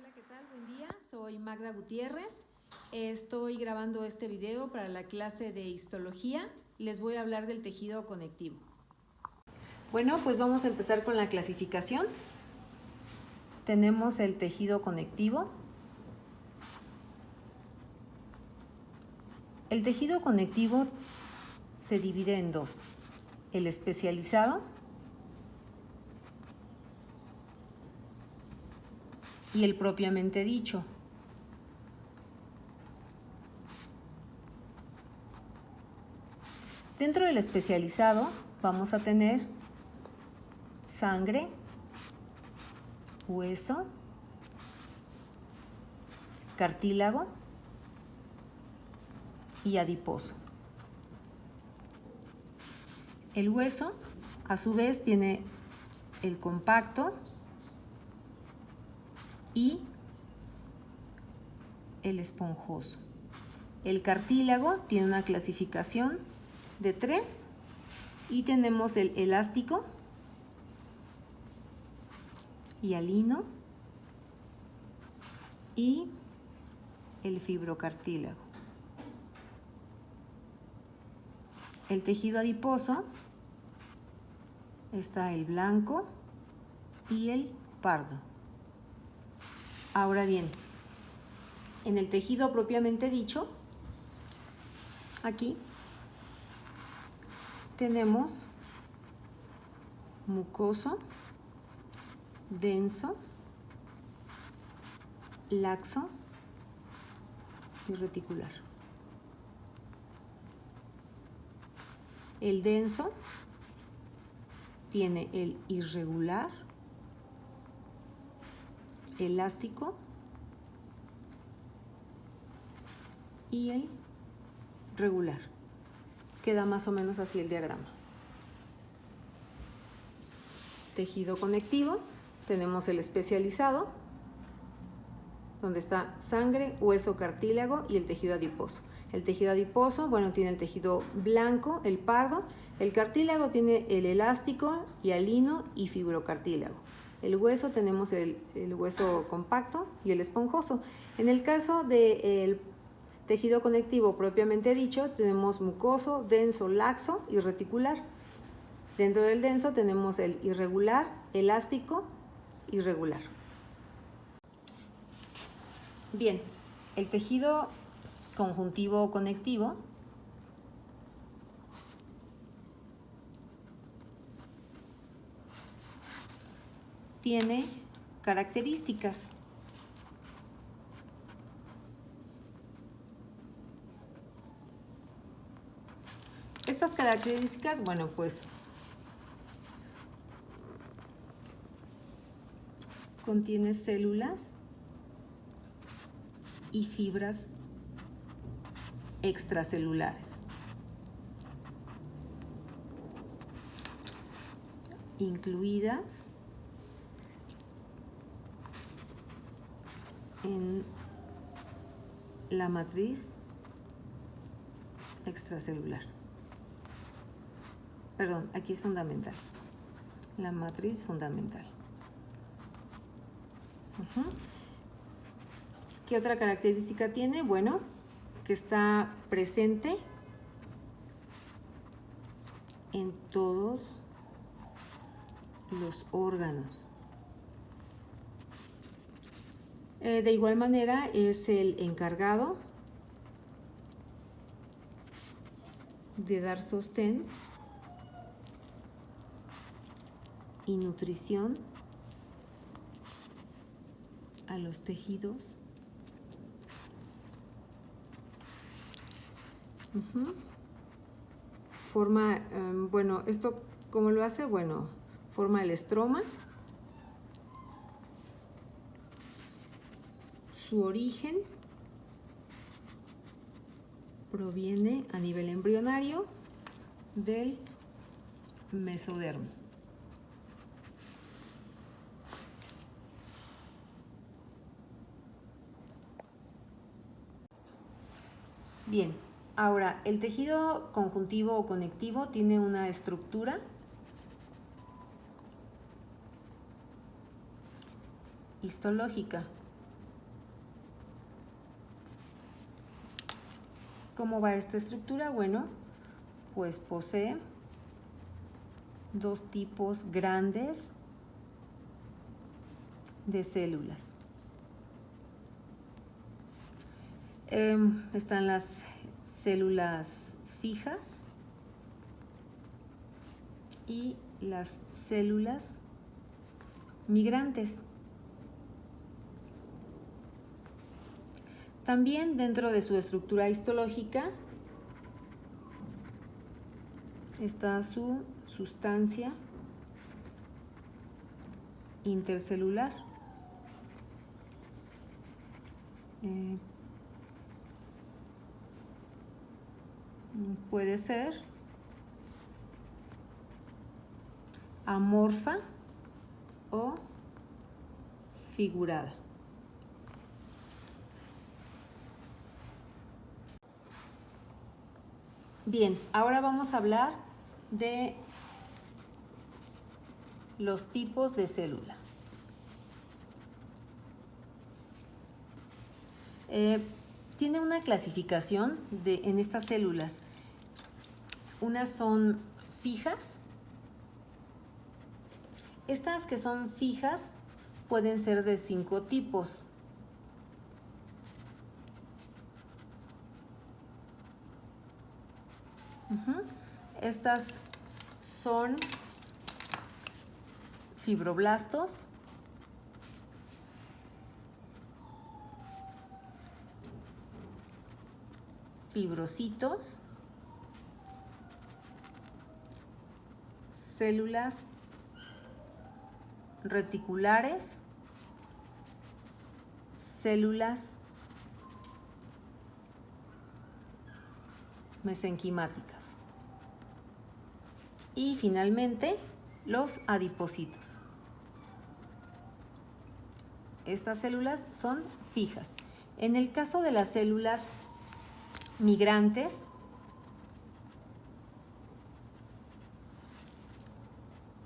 Hola, ¿qué tal? Buen día, soy Magda Gutiérrez. Estoy grabando este video para la clase de histología. Les voy a hablar del tejido conectivo. Bueno, pues vamos a empezar con la clasificación. Tenemos el tejido conectivo. El tejido conectivo se divide en dos: el especializado y el propiamente dicho. Dentro del especializado vamos a tener sangre, hueso, cartílago y adiposo. El hueso, a su vez, tiene el compacto y el esponjoso. El cartílago tiene una clasificación de 3 y tenemos el elástico, hialino y el fibrocartílago. El tejido adiposo está el blanco y el pardo. Ahora bien, en el tejido propiamente dicho, aquí tenemos mucoso, denso, laxo y reticular. El denso tiene el irregular, elástico y el regular. Queda más o menos así el diagrama. Tejido conectivo, tenemos el especializado, donde está sangre, hueso, cartílago y el tejido adiposo. El tejido adiposo, bueno, tiene el tejido blanco, el pardo. El cartílago tiene el elástico, hialino y fibrocartílago. El hueso, tenemos el hueso compacto y el esponjoso. En el caso del tejido conectivo propiamente dicho, tenemos mucoso, denso, laxo y reticular. Dentro del denso tenemos el irregular, elástico y regular. Bien, el tejido conjuntivo o conectivo tiene características. Estas características, bueno, pues contiene células y fibras extracelulares, incluidas en la matriz extracelular. Perdón, aquí es fundamental. La matriz fundamental. ¿Qué otra característica tiene? Bueno, que está presente en todos los órganos. De igual manera, es el encargado de dar sostén y nutrición a los tejidos. Forma, bueno, ¿esto cómo lo hace? Bueno, forma el estroma. Su origen proviene a nivel embrionario del mesodermo. Bien, ahora el tejido conjuntivo o conectivo tiene una estructura histológica. ¿Cómo va esta estructura? Bueno, pues posee dos tipos grandes de células. Están las células fijas y las células migrantes. También dentro de su estructura histológica está su sustancia intercelular. Puede ser amorfa o figurada. Bien, ahora vamos a hablar de los tipos de célula. Tiene una clasificación en estas células. Unas son fijas. Estas que son fijas pueden ser de 5 tipos. Estas son fibroblastos, fibrocitos, células reticulares, células mesenquimáticas y finalmente los adipocitos. Estas células son fijas. En el caso de las células migrantes,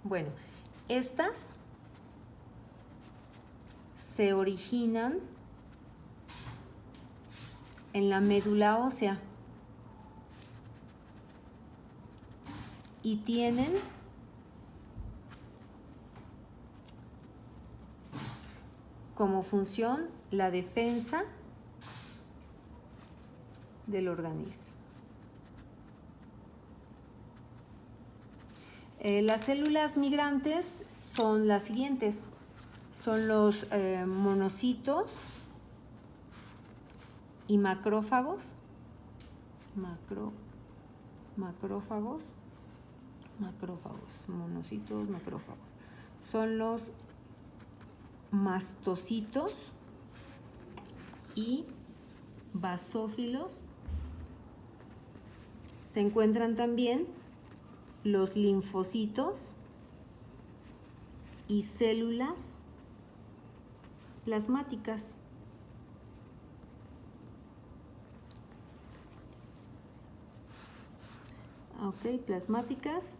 bueno, estas se originan en la médula ósea y tienen como función la defensa del organismo. Las células migrantes son las siguientes. Son los monocitos y macrófagos. Macrófagos, monocitos, macrófagos. Son los mastocitos y basófilos. Se encuentran también los linfocitos y células plasmáticas. Ok, plasmáticas,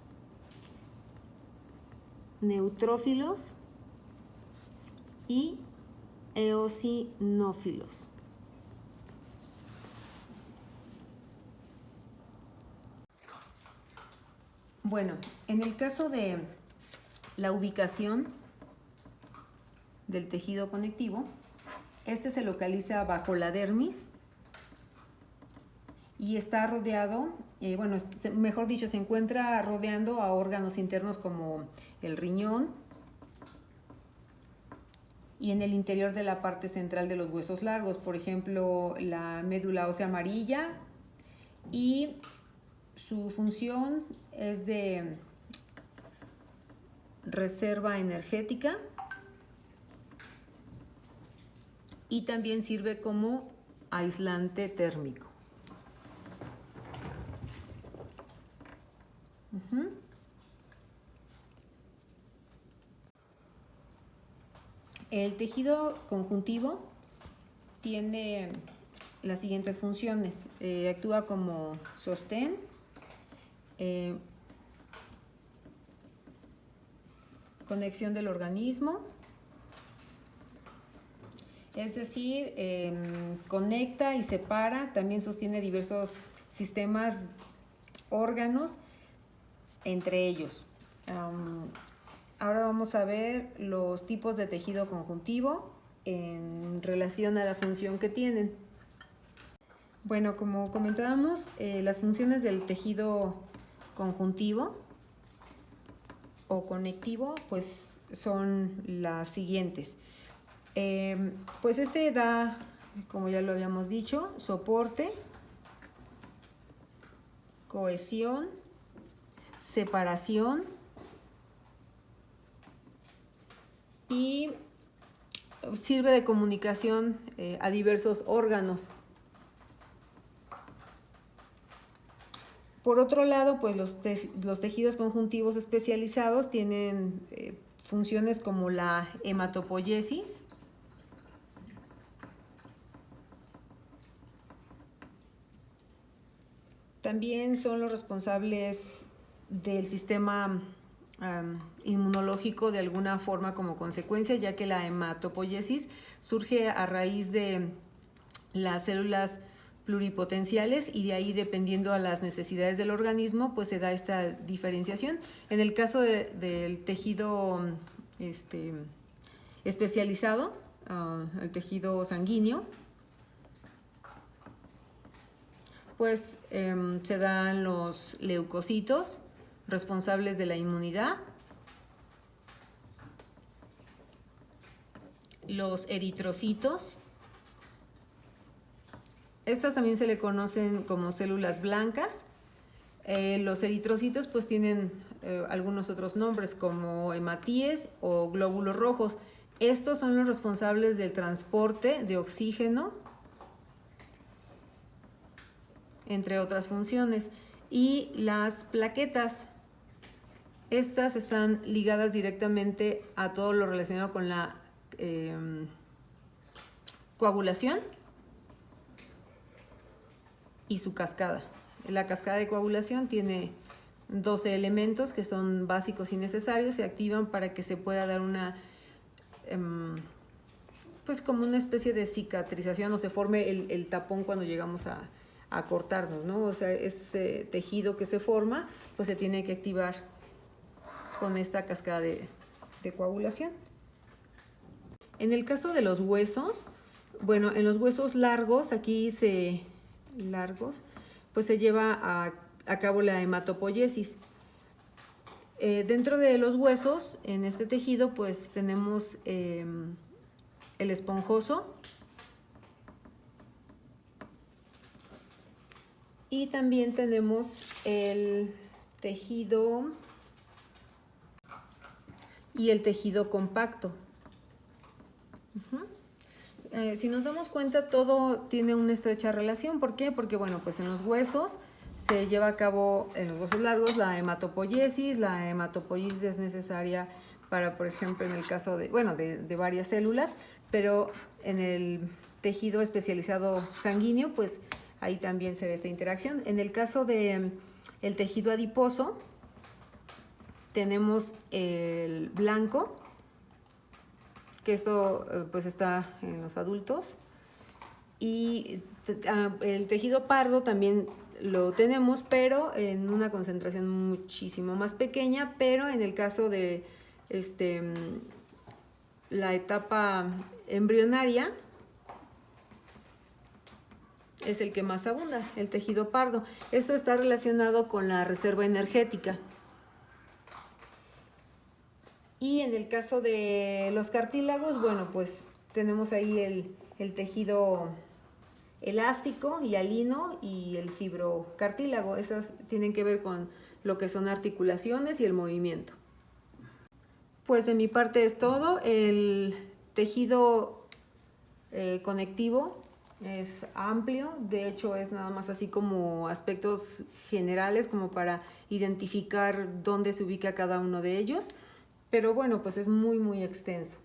neutrófilos y eosinófilos. Bueno, en el caso de la ubicación del tejido conectivo, este se localiza bajo la dermis y está rodeado, mejor dicho, se encuentra rodeando a órganos internos como el riñón y en el interior de la parte central de los huesos largos, por ejemplo, la médula ósea amarilla, y su función es de reserva energética y también sirve como aislante térmico. El tejido conjuntivo tiene las siguientes funciones. Actúa como sostén, conexión del organismo, es decir, conecta y separa, también sostiene diversos sistemas, órganos, entre ellos. Ahora vamos a ver los tipos de tejido conjuntivo en relación a la función que tienen. Bueno, como comentábamos, las funciones del tejido conjuntivo o conectivo pues son las siguientes. Pues este da, como ya lo habíamos dicho, soporte, cohesión, separación y sirve de comunicación a diversos órganos. Por otro lado, pues los tejidos conjuntivos especializados tienen funciones como la hematopoiesis, también son los responsables del sistema inmunológico de alguna forma como consecuencia, ya que la hematopoiesis surge a raíz de las células pluripotenciales y de ahí, dependiendo a las necesidades del organismo, pues se da esta diferenciación. En el caso del tejido especializado, el tejido sanguíneo, pues se dan los leucocitos, responsables de la inmunidad, los eritrocitos. Estas también se le conocen como células blancas. Los eritrocitos pues tienen algunos otros nombres como hematíes o glóbulos rojos. Estos son los responsables del transporte de oxígeno, entre otras funciones. Y las plaquetas, estas están ligadas directamente a todo lo relacionado con la coagulación y su cascada. La cascada de coagulación tiene 12 elementos que son básicos y necesarios, se activan para que se pueda dar una pues como una especie de cicatrización o se forme el tapón cuando llegamos a cortarnos, ¿no? O sea, ese tejido que se forma pues se tiene que activar con esta cascada de coagulación. En el caso de los huesos, bueno, en los huesos largos, pues se lleva a cabo la hematopoiesis. Dentro de los huesos, en este tejido, pues tenemos el esponjoso y también tenemos el tejido y el tejido compacto. Si nos damos cuenta, todo tiene una estrecha relación. ¿Por qué? Porque, bueno, pues en los huesos se lleva a cabo, en los huesos largos, la hematopoiesis. La hematopoiesis es necesaria para, por ejemplo, en el caso de varias células, pero en el tejido especializado sanguíneo, pues ahí también se ve esta interacción. En el caso del tejido adiposo, tenemos el blanco, que esto pues está en los adultos, y el tejido pardo también lo tenemos, pero en una concentración muchísimo más pequeña, pero en el caso de la etapa embrionaria es el que más abunda, el tejido pardo. Esto está relacionado con la reserva energética. Y en el caso de los cartílagos, bueno, pues tenemos ahí el tejido elástico, hialino y el fibrocartílago. Esas tienen que ver con lo que son articulaciones y el movimiento. Pues de mi parte es todo. El tejido conectivo es amplio, de hecho es nada más así como aspectos generales como para identificar dónde se ubica cada uno de ellos. Pero bueno, pues es muy extenso.